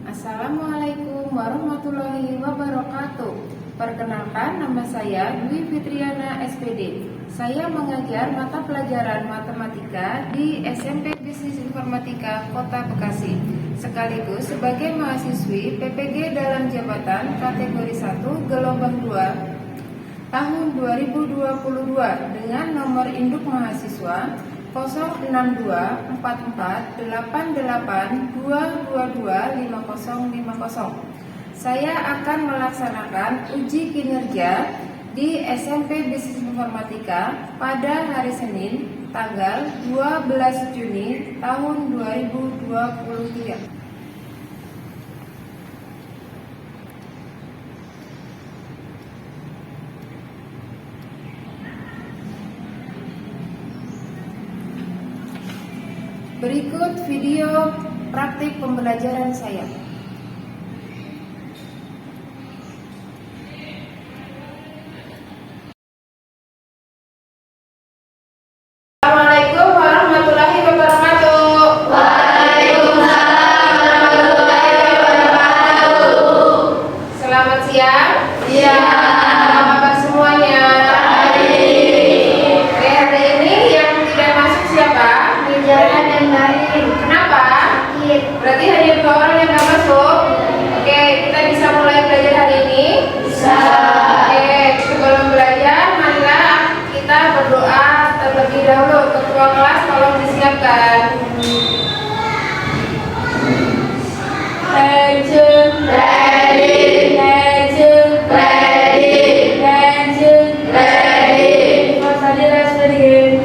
Assalamualaikum warahmatullahi wabarakatuh. Perkenalkan, nama saya Dwi Fitriana SPD. Saya mengajar mata pelajaran matematika di SMP Bisnis Informatika Kota Bekasi, sekaligus sebagai mahasiswi PPG dalam jabatan kategori 1 gelombang 2 tahun 2022 dengan nomor induk mahasiswa 0624488225050. Saya akan melaksanakan uji kinerja di SMP Bisnis Informatika pada hari Senin tanggal 12 Juni tahun 2023. Berikut video praktik pembelajaran saya. Assalamualaikum warahmatullahi wabarakatuh. Waalaikumsalam warahmatullahi wabarakatuh. Selamat siang. Siang. Apa kabar semuanya? Baik. Oke, hari ini yang tidak masuk siapa? Jalan yang lain. Kenapa? Sakit. Berarti hanya 2 orang yang tidak masuk. Oke, kita bisa mulai belajar hari ini. Bisa. Oke, sebelum belajar, marilah kita berdoa terlebih dahulu. Ketua kelas tolong disiapkan. Legend. Ready. Legend. Ready. Legend. Ready. Mas Adi, let's begin.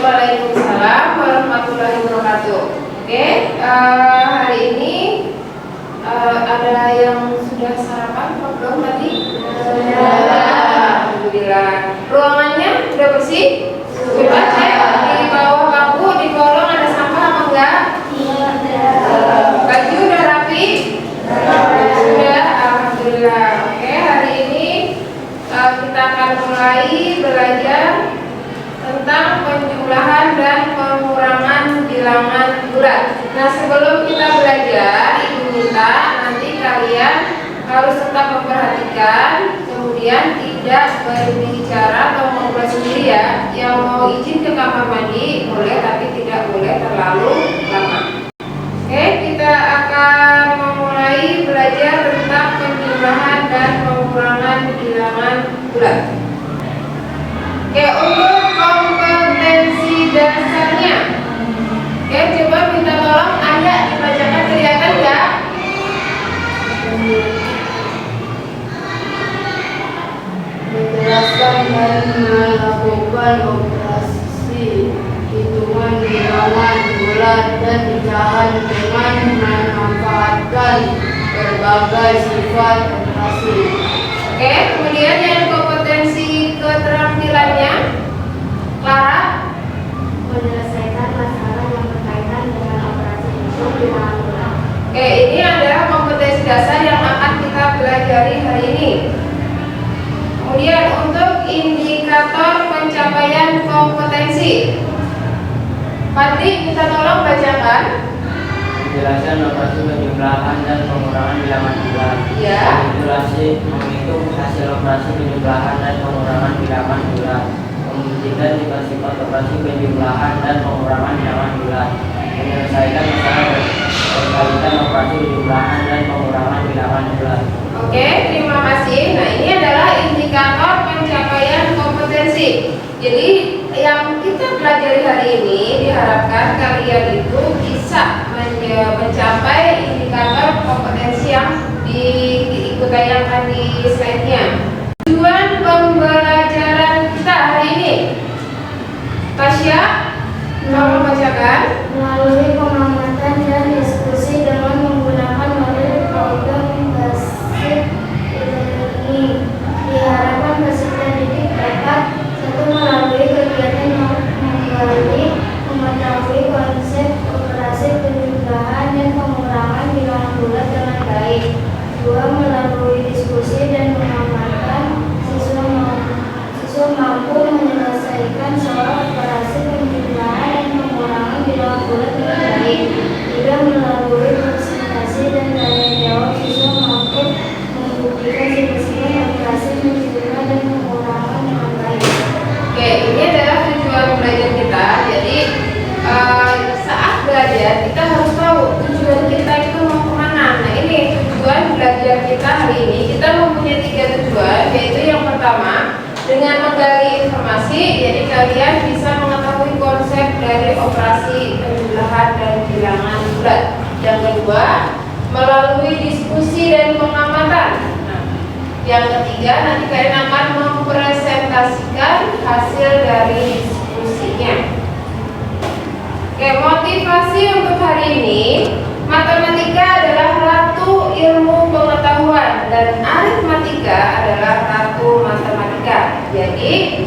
Waalaikumsalam warahmatullahi wabarakatuh. Oke, hari ini ada yang sudah sarapan atau belum tadi? Alhamdulillah. Ruangannya sudah bersih? Coba cek di bawah bangku, di kolong ada sampah apa enggak? Baju udah rapi? Sudah, alhamdulillah. Oke, hari ini kita akan mulai belajar tentang penjumlahan dan pengurangan bilangan bulat. Nah, sebelum kita belajar, Ibu minta nanti kalian harus tetap memperhatikan, kemudian tidak berbicara atau ngobrol sendiri ya. Yang mau izin ke kamar mandi boleh, tapi tidak boleh terlalu lama. Oke, kita akan memulai belajar tentang penjumlahan dan pengurangan bilangan bulat. Oke, untuk kompetensi dasarnya, oke, coba minta tolong Anda dibacakan, kelihatan nggak? Menjelaskan dan melakukan operasi hitungan bilangan bulat dan pecahan dengan memanfaatkan berbagai sifat operasi. Oke, kemudian yang kompetensi keterampilannya, Clara. Menyelesaikan masalah yang berkaitan dengan operasi hitung bilangan bulat. Oke, ini adalah kompetensi dasar yang akan kita pelajari hari ini. Kemudian untuk indikator pencapaian kompetensi, Fadli minta tolong bacakan. Penjelasan operasi penjumlahan dan pengurangan bilangan bulat. Ya. Kalkulasi menghitung hasil operasi penjumlahan dan pengurangan bilangan bulat. Membuktikan sifat-sifat operasi penjumlahan dan pengurangan bilangan bulat. Menyelesaikan masalah berkaitan operasi penjumlahan dan pengurangan bilangan bulat. Oke, terima kasih. Nah, ini adalah indikator pencapaian kompetensi. Jadi yang kita pelajari hari ini diharapkan kalian itu bisa mencapai indikator kompetensi yang ditayangkan di slide-nya. Tujuan pembelajaran kita hari ini, Tasya, tolong bacakan. Melalui pengamatan dan diskusi dengan menggunakan model progresif learning, diharapkan peserta didik dapat satu melalui kegiatan menggali mengetahui konsep operasi penjumlahan dan pengurangan bilangan bulat dengan baik. Dua, melalui diskusi dan mengamalkan siswa mampu menyelesaikan soal operasi penjumlahan dan pengurangan bilangan bulat dengan baik. Tiga, melalui presentasi dan tanya jawab siswa mampu membuktikan siklus operasi penjumlahan dan pengurangan dengan baik. Oke, ini adalah tujuan belajar kita. Jadi saat belajar kita harus tahu tujuan kita itu mau kemana. Nah, ini tujuan belajar kita hari ini. Kita mempunyai 3 tujuan, yaitu yang pertama dengan menggali informasi, jadi kalian bisa mengetahui konsep dari operasi penjumlahan dan bilangan bulat. Yang kedua, melalui diskusi dan pengamatan. Nah, yang ketiga, nanti kalian akan mempresentasikan hasil dari diskusinya. Oke, motivasi untuk hari ini, matematika adalah ratu ilmu pengetahuan dan aritmatika adalah ratu matematika. Jadi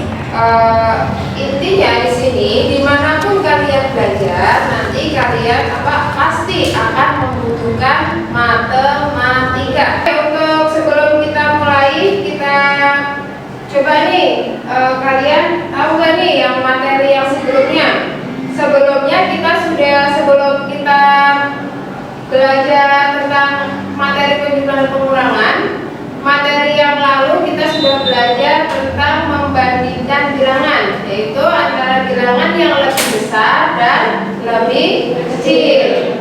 intinya di sini, dimanapun kalian belajar, nanti kalian pasti akan membutuhkan matematika. Oke, untuk sebelum kita mulai, kita coba nih, kalian tahu gak nih yang materi yang sebelumnya? Sebelum kita belajar tentang materi penjumlahan pengurangan, materi yang lalu kita sudah belajar tentang membandingkan bilangan, yaitu antara bilangan yang lebih besar dan lebih kecil.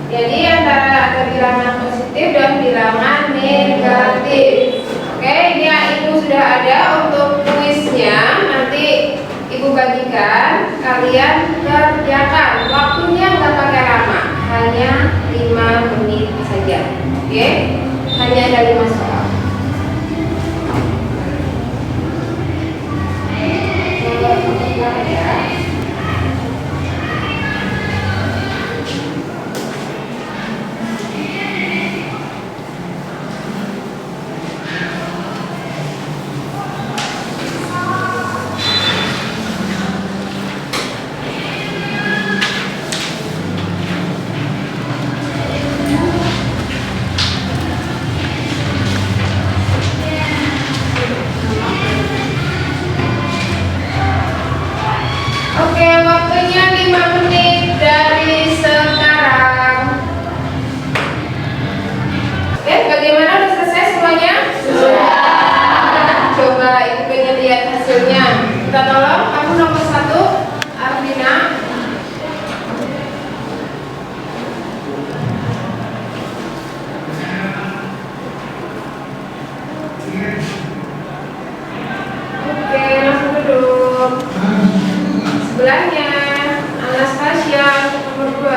Jadi antara ada bilangan positif dan bilangan negatif. Oke, ini Ibu sudah ada untuk kuisnya. Nanti Ibu bagikan, kalian kerjakan. Waktunya nggak pakai lama, hanya 5 menit saja. Oke, hanya ada 5 soal. Oke, waktunya 5 menit dari sekarang. Oke, bagaimana? Udah selesai semuanya? Sudah. Coba Ibu pengen lihat hasilnya. Kita tolong, kamu nomor 1, Arvina. Oke, langsung duduk. Sebelahnya Anastasia nomor 2.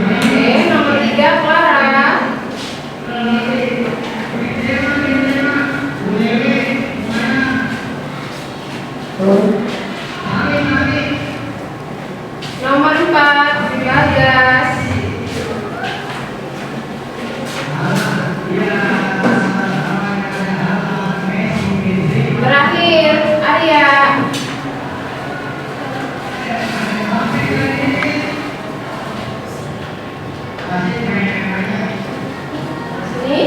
Oke, nomor 3 Clara. Nomor 4 Gagas. Terakhir Arya. Sini.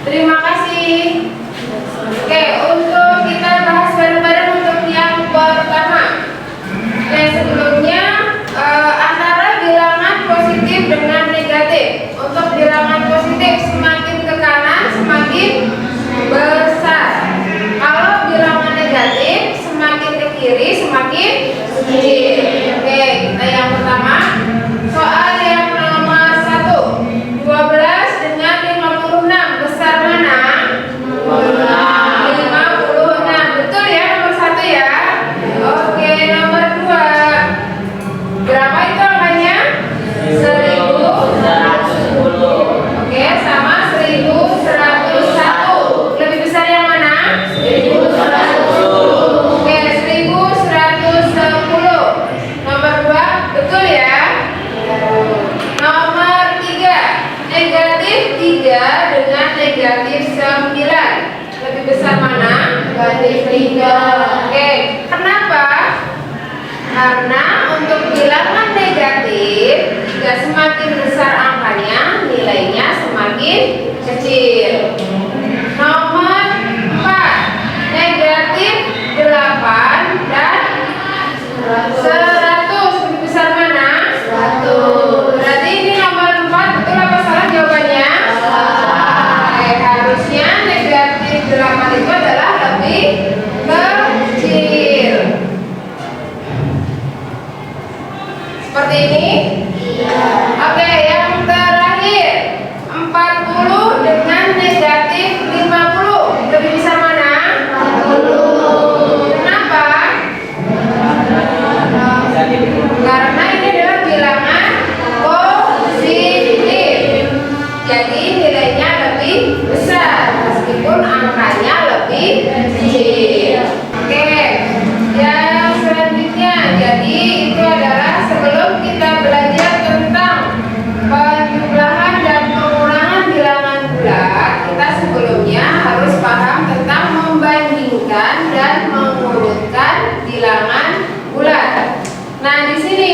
Terima kasih. Oke, untuk kita bahas bareng-bareng untuk yang pertama. Oke, sebelumnya antara bilangan positif dengan negatif. Untuk bilangan positif semakin ke kanan semakin besar. Kalau bilangan negatif semakin ke kiri semakin kecil. Oke, kita yang pertama. Soal yang nomor Karena untuk bilangan negatif, jika semakin besar angkanya, nilainya semakin kecil. Nomor 4, negatif 8 dan 100. Lebih besar mana? 100. Berarti ini nomor 4 betul apa salah jawabannya? Oke, harusnya negatif 8 itu adalah lebih kecil. Seperti ini? Oke, yang terakhir 40 dengan negatif 50. Lebih besar mana? 40. Kenapa? Karena ini adalah bilangan positif. Jadi nilainya lebih besar meskipun angkanya lebih kecil. Oke, yang selanjutnya. Jadi itu adalah sebelum kita belajar tentang penjumlahan dan pengurangan bilangan bulat, kita sebelumnya harus paham tentang membandingkan dan mengurutkan bilangan bulat. Nah, di sini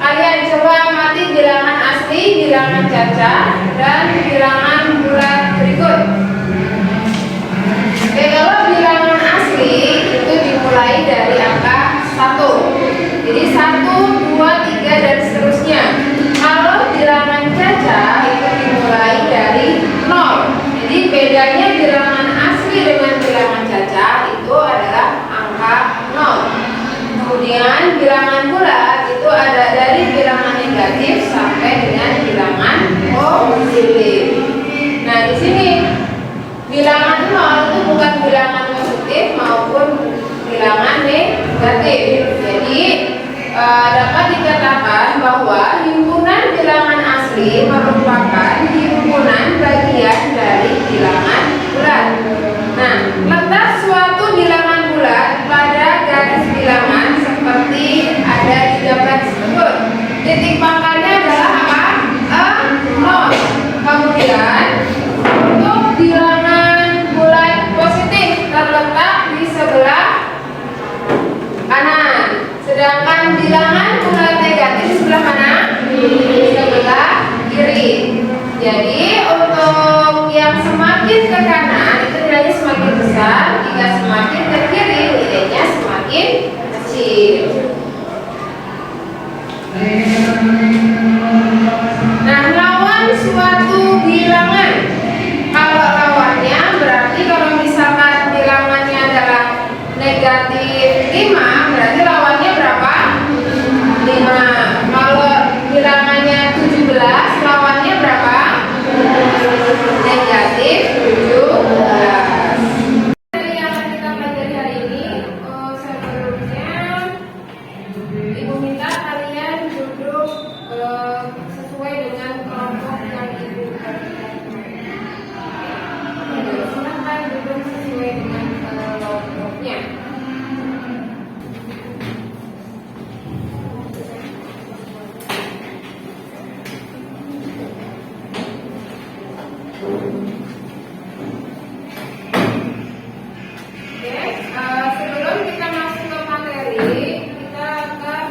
kalian coba amati bilangan asli, bilangan cacat, dan bilangan bulat berikut. Oke, kalau bilangan asli itu dimulai dari angka 1. Jadi 1, 2, 3 dan seterusnya. Kalau bilangan cacat itu dimulai dari 0. Jadi bedanya bilangan asli dengan bilangan cacat itu adalah angka 0. Kemudian bilangan bulat itu ada dari bilangan negatif sampai dengan bilangan positif. Nah, di sini bilangan 0 itu bukan bilangan positif maupun bilangan negatif. Jadi dapat dikatakan bahwa himpunan bilangan asli merupakan himpunan bagian dari bilangan bulat. Nah, letak suatu bilangan bulat pada garis bilangan seperti ada di gambar tersebut. Titik pangkalnya adalah apa? 0. Kemudian untuk bilangan bulat positif terletak di sebelah kanan. Sedangkan bilangan bulat negatif di sebelah mana? Di sebelah kiri. Jadi untuk yang semakin ke kanan itu nilainya semakin besar, jika semakin ke kiri nilainya semakin kecil. Nah, lawan suatu bilangan. Kalau lawannya berarti kalau misalkan bilangannya adalah negatif 5, berarti lawannya berapa? 5. Kalau bilangannya 17, lawannya berapa? Negatif 17. Yang akan kita pelajari hari ini, sebelumnya Ibu minta kalian duduk sesuai dengan kelompok yang Ibu berikan. Silakan duduk sesuai dengan kelompoknya. Sebelum kita masuk ke materi, kita akan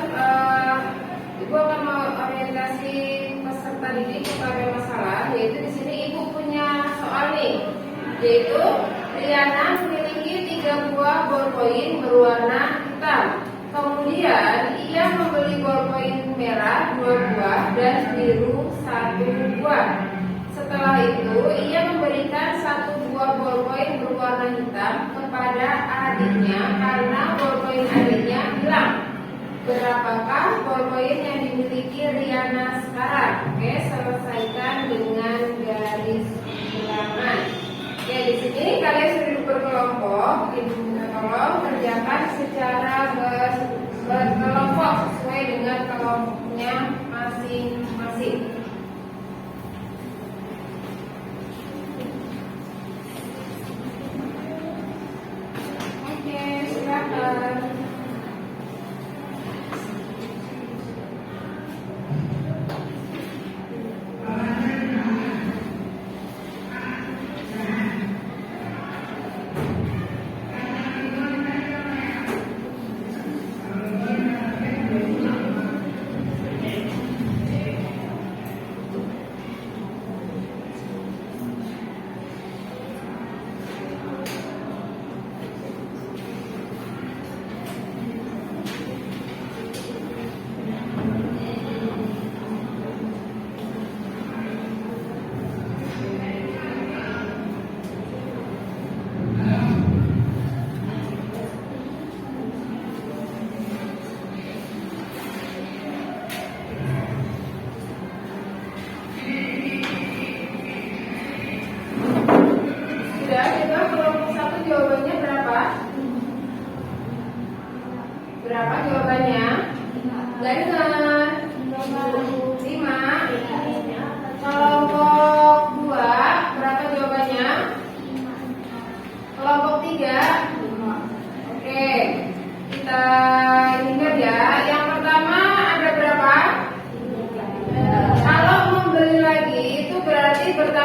Ibu akan mengorientasi peserta didik kepada masalah, yaitu di sini Ibu punya soal nih, yaitu Riana memiliki 3 buah ballpoint berwarna hitam. Kemudian ia membeli ballpoint merah 2 buah dan biru 1 buah. Setelah itu ia memberikan 1 buah ballpoint berwarna hitam kepada adiknya karena ballpoint adiknya hilang. Berapakah ballpoint yang dimiliki Riana sekarang? Oke, selesaikan dengan garis bilangan. Oke, di sini kalian sudah duduk berkelompok. Ibu minta tolong kerjakan secara berkelompok sesuai dengan kelompoknya masing-masing. Oke, silakan.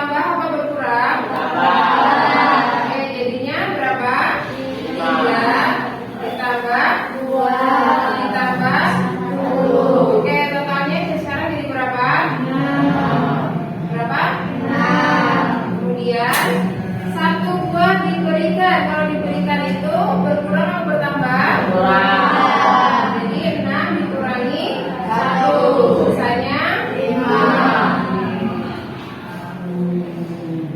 bertambah apa berkurang? Oke, jadinya berapa? 3 ditambah 2 ditambah 10. Oke, totalnya sekarang jadi berapa? 6. Berapa? 6. Kemudian 1 buah diberikan. Kalau diberikan itu berkurang atau bertambah? Berkurang. Jadi 6 dikurangi 1, sisanya 5.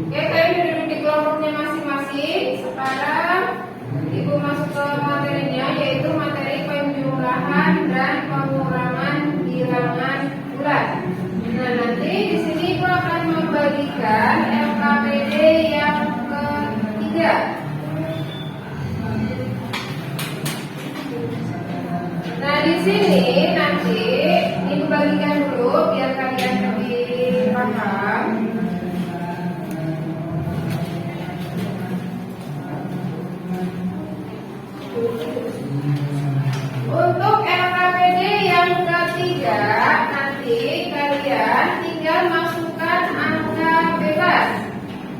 Oke, kalian duduk di kelompoknya masing-masing. Sekarang Ibu masuk ke materinya, yaitu materi penjumlahan dan pengurangan bilangan bulat. Nah, nanti di sini Ibu akan membagikan LKPD yang ketiga. Nah, di sini nanti Ibu bagikan dulu biar kalian lebih paham. Untuk LKPD yang ketiga, nanti kalian tinggal masukkan angka bebas.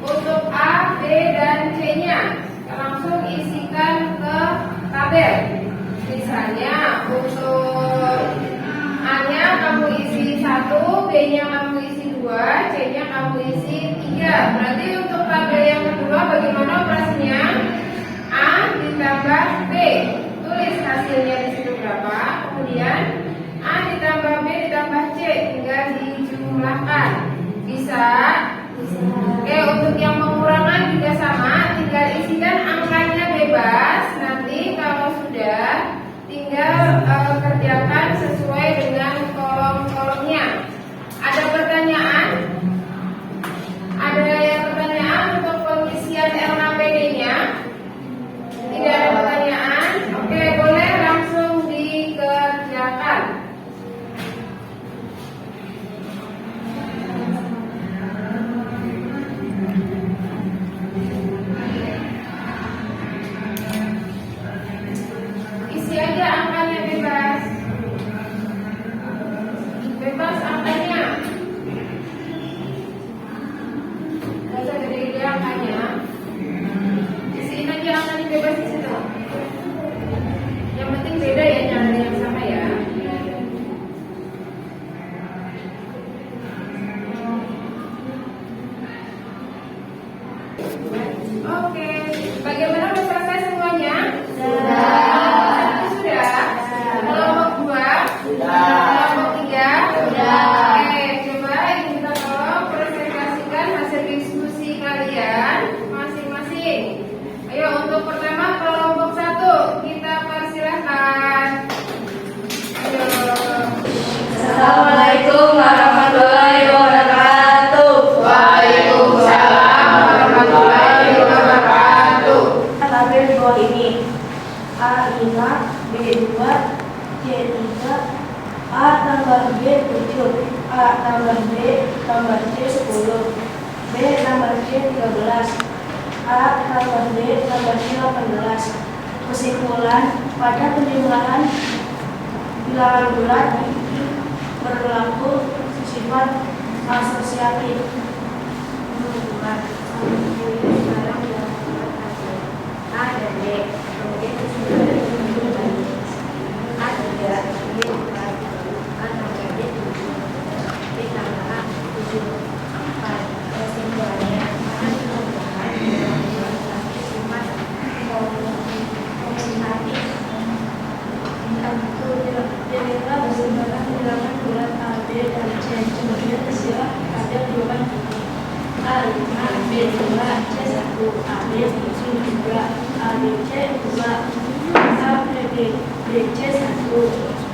Untuk A, B, dan C-nya langsung isikan ke tabel. Misalnya untuk A-nya kamu isi 1, B-nya kamu isi 2, C-nya kamu isi 3. Berarti untuk tabel yang kedua bagaimana operasinya? A ditambah B. Tulis hasilnya di situ berapa. Kemudian A ditambah B ditambah C tinggal dijumlahkan. Bisa? Oke, untuk yang pengurangan juga sama, tinggal isikan angkanya bebas. Nanti kalau sudah tinggal kerjakan sesuai dengan kolom-kolomnya. Ada pertanyaan? Ada yang pertanyaan untuk pengisian LKPD-nya? Tidak ada pertanyaan? Oke, boleh langsung dikerjakan. Isi aja angkanya bebas. Bebas angkanya. Gak usah gede-gede angkanya. Isiin aja angkanya bebas di situ. Yang penting beda ya, jangan ada yang sama ya. Oke, bagaimana, udah selesai semuanya? Sudah. Kelompok 2? Kelompok 3? Oke, coba ibu minta tolong presentasikan hasil diskusi kalian masing-masing. Ayo, untuk pertama kelompok 1 kita persilahkan. Ayo. Assalamualaikum warahmatullahi wabarakatuh. Waalaikumsalam warahmatullahi wabarakatuh. Tabel di bawah ini A5, B2, C3, A tambah B 7, A tambah B tambah C 10, B tambah C 13, A tambah B tambah C 18. Kesimpulan, pada penjumlahan bilangan bulat ini berlaku sifat asosiatif. Sekarang dilakukan hasil A dan B, kemudian kesimpulan dibagi. A 3, B 4, A tambah B 7, B tambah A 7, 4. Kesimpulannya, pada penjumlahan bilangan bulat sifat komutatif. Jadilah bersebaran bilangan bulat A, B, dan C. Kemudian istilah tabel dibagi. A5, B2, C1, AB, C2, ABC, 2, ABD, BC1,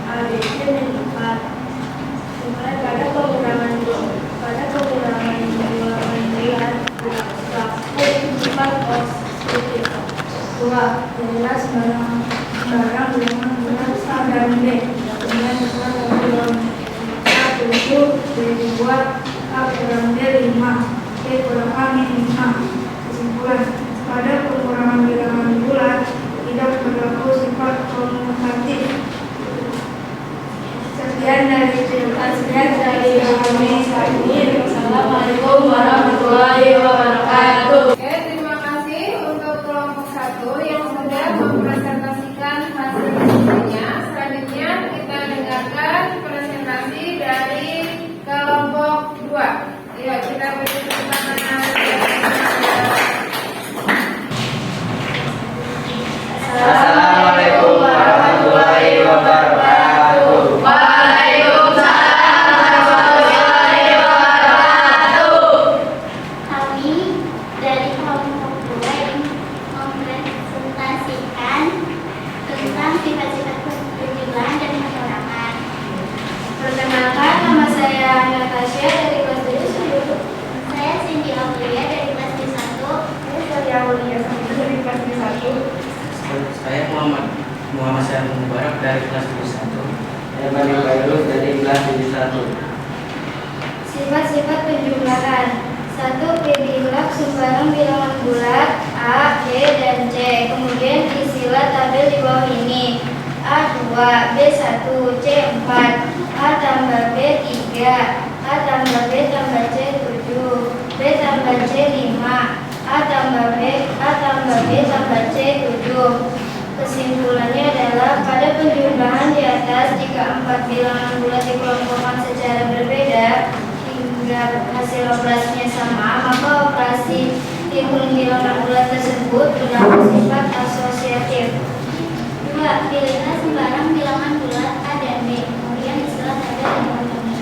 ABC, 4. Kemudian pada pengurangan bilangan bulat berlaku sifat positif. 2. Jelas barang bilangan bulat A dan B. Kemudian barang bilangan A 7, B2, A kurang B 5. Kurang A min 5. Kesimpulan, pada pengurangan bilangan bulat tidak berlaku sifat komutatif. Sekian dari kami. Assalamualaikum warahmatullahi Kita beri tepuk tangan. Assalamualaikum warahmatullahi wabarakatuh. Waalaikumsalam warahmatullahi wabarakatuh. Kami dari kelompok 2 ingin mempresentasikan tentang sifat-sifat penjumlahan dan pengurangan. Perkenalkan, nama saya Natasha dari kelas 7. Saya Cindy Aulia dari kelas 1. Saya Aulia dari kelas 1. Saya Muhammad Syarif Mubarak dari kelas 1. Saya Bani Bayrus dari kelas 71. Sifat-sifat penjumlahan. 1. Pilihlah sembarang bilangan bulat A, B, dan C. Kemudian isilah tabel di bawah ini. A2, B1, C4, A tambah B3, A tambah B tambah C7, B tambah C5, A tambah B tambah C7. Kesimpulannya adalah pada penjumlahan di atas, jika 4 bilangan bulat dikelompokkan secara berbeda hingga hasil operasinya sama, maka operasi hitung bilangan bulat tersebut bernama sifat asosiatif. 2. Pilihlah sembarang bilangan bulat A dan B. Kemudian isilah tabel di bawah ini.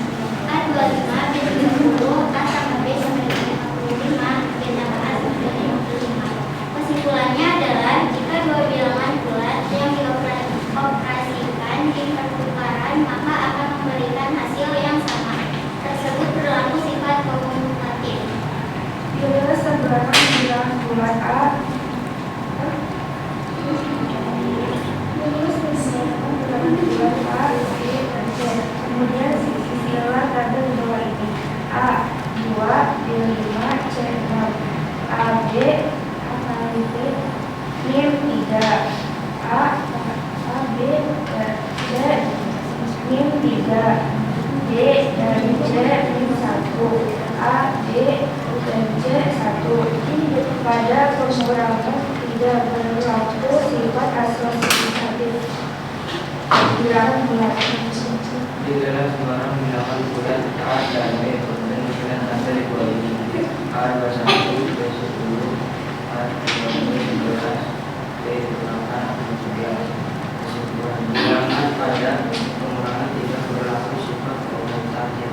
A25, B30, A tambah B sampai dengan 55, B tambah A sampai dengan 55. Kesimpulannya adalah jika dua bilangan bulat yang dioperasikan di pertukaran, maka akan memberikan hasil yang sama. Tersebut berlaku sifat komutatif. Pilihlah sembarang bilangan bulat A. Kemudian isilah tabel di bawah ini. A2, B5, C6, AB, AB, NIM 3, AB, C, NIM 3, D dan C, NIM 1, A, D dan C 1. Pada pengurangan tidak berlaku sifat asosiatif bilangan bulat. Pilihlah sembarang bilangan bulat A dan B dan isilah tabel di bawah ini. A21, B10, A13, B8, B11. Kesimpulan bilangan pada pengurangan tidak berlaku sifat komutatif.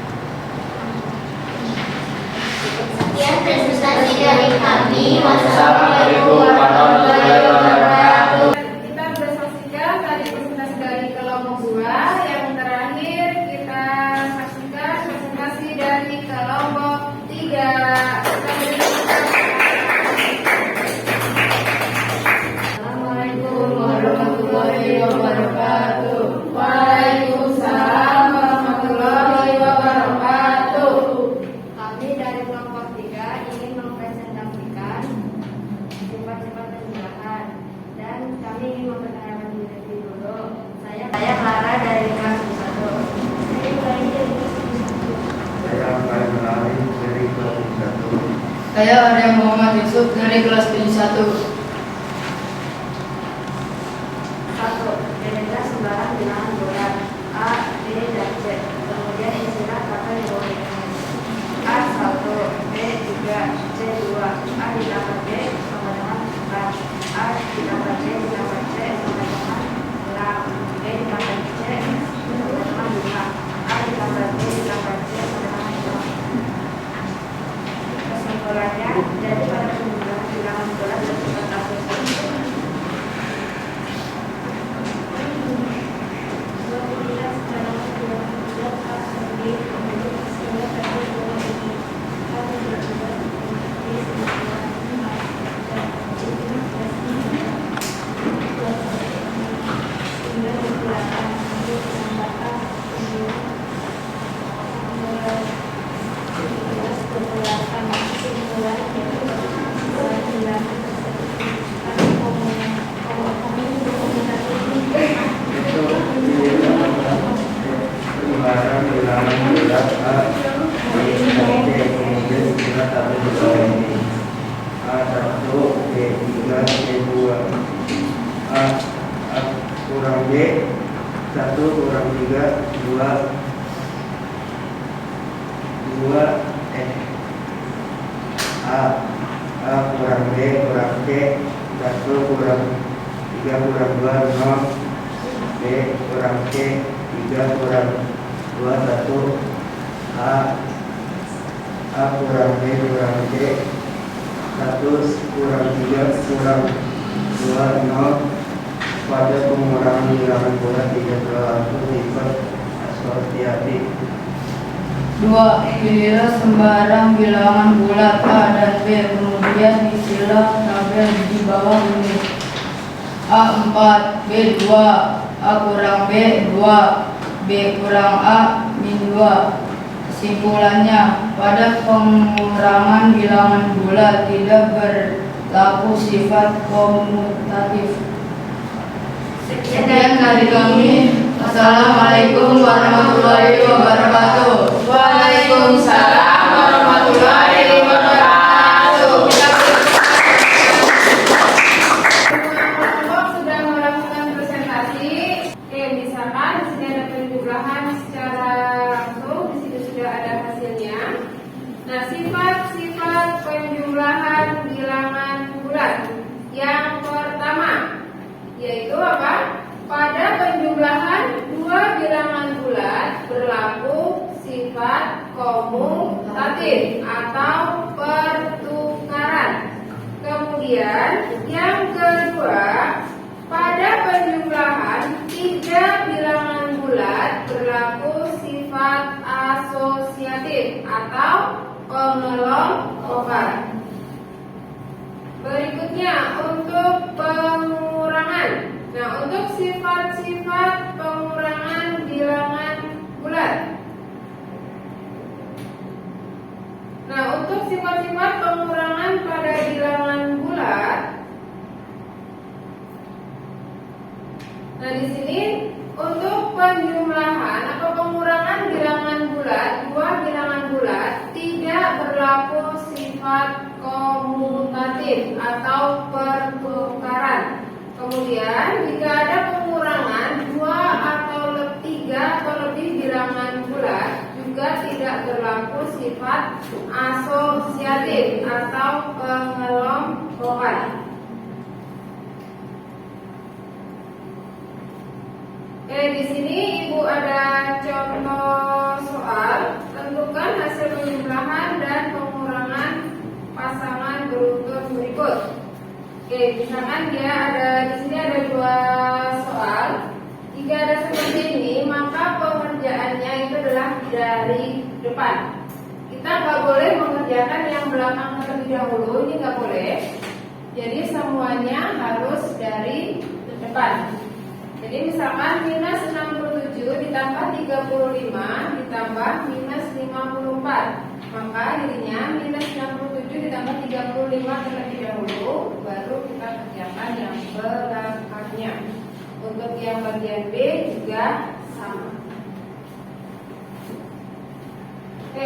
Sekian presentasi dari kami. Wassalamualaikum warahmatullahi wabarakatuh. Kita sudah saksikan tadi presentasi dari kelompok 2. Yang terakhir kita saksikan presentasi dari kelompok 3. Kita beri tepuk tangan. Assalamualaikum warahmatullahi wabarakatuh. Waalaikumsalam warahmatullahi wabarakatuh. Kami dari kelompok 3 ingin mempresentasikan sifat-sifat penjumlahan, dan kami ingin memperkenalkan diri dulu. Saya Clara dari kelas 1. Saya akan melalui dari kelas 1. Saya Arya Muhammad Yusuf dari kelas 71. 1. Pilihlah sembarang bilangan bulat A, B, dan C. Kemudian isilah tabel di bawah ini. A1, B3, C2, A ditambah B sama dengan 4, A ditambah B ditambah C sama dengan 6, B ditambah C sama dengan 5, A ditambah B ditambah C sama dengan 5. Kesimpulannya, jadi pada penjumlahan bilangan bulat bersifat asosiatif. Sembarang bilangan bulat A, B, dan C. Kemudian isilah tabel di bawah ini. A1, B3, C2, A kurang B, 1 kurang 3, 2, A kurang B kurang C 1 kurang 3 kurang 2 0. B kurang C 3 kurang 2 1. A kurang B kurang C 1 kurang 3 kurang 2 0. Pada pengurangan bilangan bulat tidak berlaku sifat asosiatif. 2. Pilihlah sembarang bilangan bulat A dan B, kemudian isilah tabel di bawah ini. A 4, B 2, A kurang B 2, B kurang A min 2. Kesimpulannya, pada pengurangan bilangan bulat tidak berlaku sifat komutatif. Sekian dari kami. Assalamualaikum warahmatullahi wabarakatuh. Waalaikumsalam warahmatullahi wabarakatuh. Kelompok sudah melakukan presentasi. Oke, misalkan di sini ada penjumlahan secara langsung, di sini sudah ada hasilnya. Nah, sifat-sifat penjumlahan bilangan bulat. Yang pertama yaitu apa? Pada penjumlahan dua bilangan bulat berlaku sifat komutatif atau pertukaran. Kemudian yang kedua, pada penjumlahan tiga bilangan bulat berlaku sifat asosiatif atau pengelompokan. Berikutnya untuk pengurangan. Nah, untuk sifat-sifat pengurangan bilangan bulat. Nah, untuk sifat-sifat pengurangan pada bilangan bulat. Nah, di sini untuk penjumlahan atau pengurangan bilangan bulat, dua bilangan bulat tidak berlaku sifat komutatif atau pertukaran. Kemudian jika ada pengurangan dua atau tiga atau lebih bilangan bulat juga tidak berlaku sifat asosiatif atau pengelompokan. Oke, di sini Ibu ada contoh soal. Tentukan hasil penjumlahan dan pengurangan pasangan beruntun berikut. Oke, misalkan dia ada di sini ada dua soal. Jika ada seperti ini, maka pengerjaannya itu adalah dari depan. Kita nggak boleh mengerjakan yang belakang terlebih dahulu, ini nggak boleh. Jadi semuanya harus dari depan. Jadi misalkan minus 67 ditambah 35 ditambah minus 54. Maka jadinya minus 67 ditambah 35 terlebih dahulu, baru kita kerjakan yang belakangnya. Untuk yang bagian B juga sama. Oke,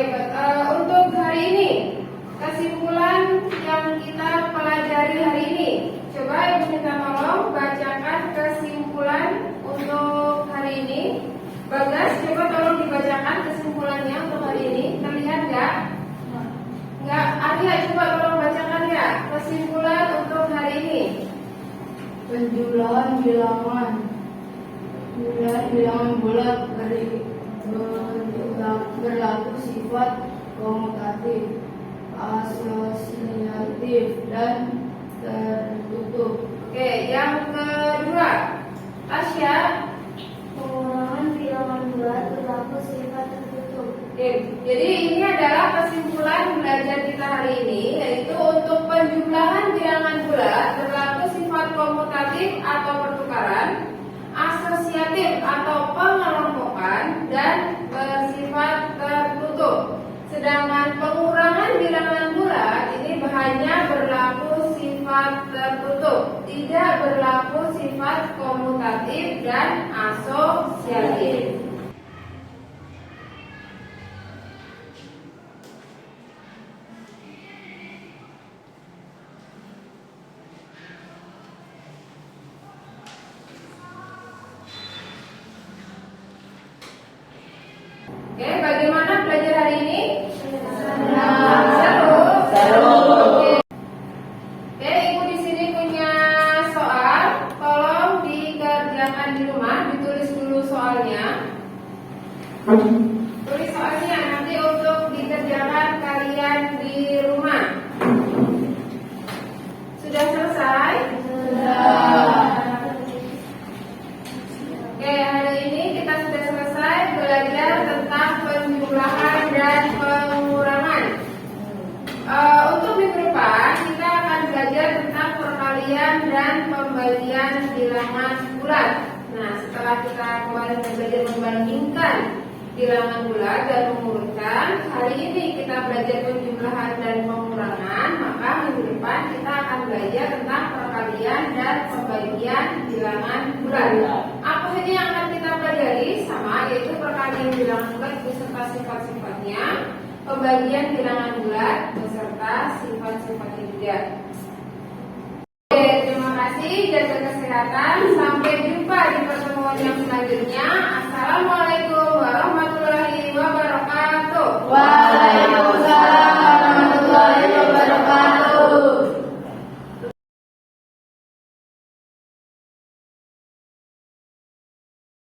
untuk hari ini kesimpulan yang kita pelajari hari ini. Coba Ibu minta tolong bacakan kesimpulan untuk hari ini. Bagas, coba tolong dibacakan kesimpulannya untuk hari ini. Terlihat nggak? Nggak. Arya, coba tolong bacakan ya kesimpulan untuk hari ini. Penjumlahan bilangan bulat berlaku sifat komutatif, asosiatif, dan tertutup. Oke, yang kedua, Tasya. Pengurangan bilangan bulat berlaku sifat tertutup. Oke, jadi ini adalah kesimpulan belajar kita hari ini, yaitu untuk penjumlahan bilangan bulat berlaku sifat komutatif atau pertukaran, asosiatif atau pengelompokan, dan bersifat tertutup. Sedangkan pengurangan bilangan bulat ini hanya berlaku sifat tertutup, tidak berlaku sifat komutatif dan asosiatif. Oke, bagaimana belajar hari ini? Seru. setelah kita kemarin belajar membandingkan bilangan bulat dan mengurutkan, hari ini kita belajar penjumlahan dan pengurangan, maka minggu depan kita akan belajar tentang perkalian dan pembagian bilangan bulat. Apa saja yang akan kita pelajari? Sama, yaitu perkalian bilangan bulat beserta sifat-sifatnya, pembagian bilangan bulat beserta sifat-sifatnya juga. Oke, terima kasih, jaga kesehatan. Sampai jumpa di pertemuan yang selanjutnya. Assalamualaikum warahmatullahi wabarakatuh.